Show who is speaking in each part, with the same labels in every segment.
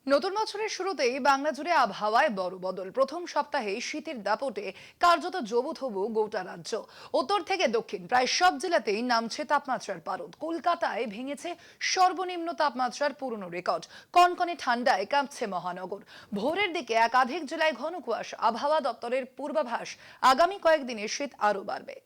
Speaker 1: নতুন বছরের শুরুতেই বাংলা জুড়ে আবহাওয়ায় বড় বদল। প্রথম সপ্তাহে শীতের দাপটে কার্যত জবুথবু গোটা রাজ্য। উত্তর থেকে দক্ষিণ প্রায় সব জেলাতেই নামছে তাপমাত্রার পারদ। কলকাতায় ভেঙেছে সর্বনিম্ন তাপমাত্রার পুরনো রেকর্ড। কনকনে ঠান্ডায় কাঁপছে মহানগর। ভোরের দিকে একাধিক জেলায় ঘন কুয়াশা। আবহাওয়া দপ্তরের পূর্বাভাস, আগামী কয়েকদিনে শীত আরও বাড়বে।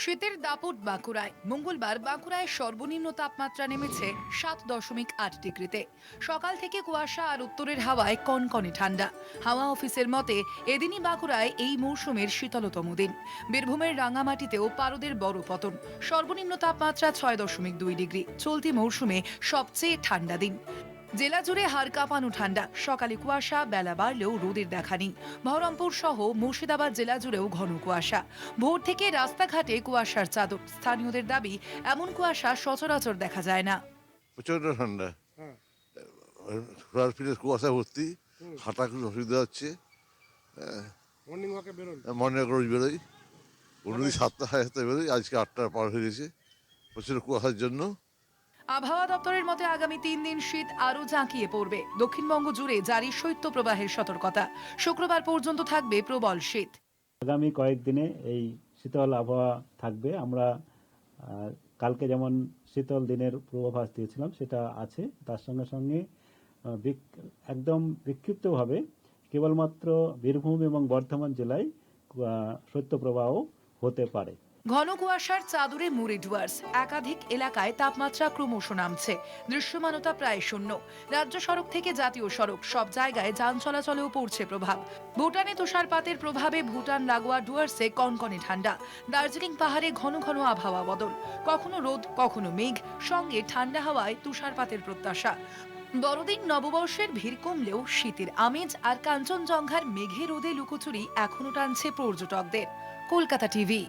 Speaker 1: শীতের দাপট বাঁকুড়ায়। মঙ্গলবার বাঁকুড়ায় সর্বনিম্ন তাপমাত্রা নেমেছে 7.8 ডিগ্রিতে। সকাল থেকে কুয়াশা আর উত্তরের হাওয়ায় কনকনে ঠান্ডা। হাওয়া অফিসের মতে এদিনই বাঁকুড়ায় এই মৌসুমের শীতলতম দিন। বীরভূমের রাঙামাটিতেও পারদের বড় পতন। সর্বনিম্ন তাপমাত্রা 6.2 ডিগ্রি। চলতি মৌসুমে সবচেয়ে ঠান্ডা দিন। জেলা জুড়ে হাড় কাঁপানো ঠান্ডা। সকালে কুয়াশা, বেলা বাড়লেও রোদের দেখা নেই। বহরমপুর সহ মুর্শিদাবাদ জেলা জুড়েও ঘন কুয়াশা। ভোর থেকে রাস্তাঘাটে কুয়াশার চাদর। স্থানীয়দের দাবি, এমন কুয়াশা সচরাচর দেখা যায় না।
Speaker 2: প্রচন্ড ঠান্ডা। ঘোরার ফিরে কুয়াশা ভর্তি, হাঁটা খুব অসুবিধা হচ্ছে।
Speaker 3: মর্নিং ওয়াকে বেরোন?
Speaker 2: মর্নিং রোজ বেরোই, অন্যদিন 7টা 7:30 বেরোই, আজকে 8টা পার হয়ে গেছে প্রচুর কুয়াশার জন্য।
Speaker 1: আবহাওয়া দপ্তরের মতে আগামী 3 দিন শীত আরও জাঁকিয়ে পড়বে। দক্ষিণবঙ্গ জুড়ে জারি শৈত্যপ্রবাহের সতর্কতা। শুক্রবার পর্যন্ত থাকবে প্রবল শীত।
Speaker 4: আগামী কয়েকদিনে এই শীতল আবহাওয়া থাকবে। আমরা কালকে যেমন শীতল দিনের পূর্বাভাস দিয়েছিলাম সেটা আছে, তার সঙ্গে সঙ্গে একদম বিক্ষিপ্তভাবে কেবলমাত্র বীরভূম এবং বর্ধমান জেলায় শৈত্যপ্রবাহ হতে পারে।
Speaker 1: ঘন কুয়াশার চাদরে মুড়ে ডুয়ার্স। একাধিক এলাকায় তাপমাত্রা ক্রমশ নামছে। দৃশ্যমানতা প্রায় শূন্য। রাজ্য সড়ক থেকে জাতীয় সড়ক সব জায়গায় যান চলাচলেও পড়ছে প্রভাব। ভুটানে তুষারপাতের প্রভাবে ভুটান লাগোয়া ডুয়ার্সে কনকনে ঠান্ডা। দার্জিলিং পাহাড়ে ঘন ঘন আবহাওয়া বদল। কখনো রোদ, কখনো মেঘ, সঙ্গে ঠান্ডা হাওয়ায় তুষারপাতের প্রত্যাশা। বড়দিন নববর্ষের ভিড় কমলেও শীতের আমেজ আর কাঞ্চনজঙ্ঘার মেঘে রোদে লুকোচুরি এখনো টানছে পর্যটকদের। কলকাতা টিভি।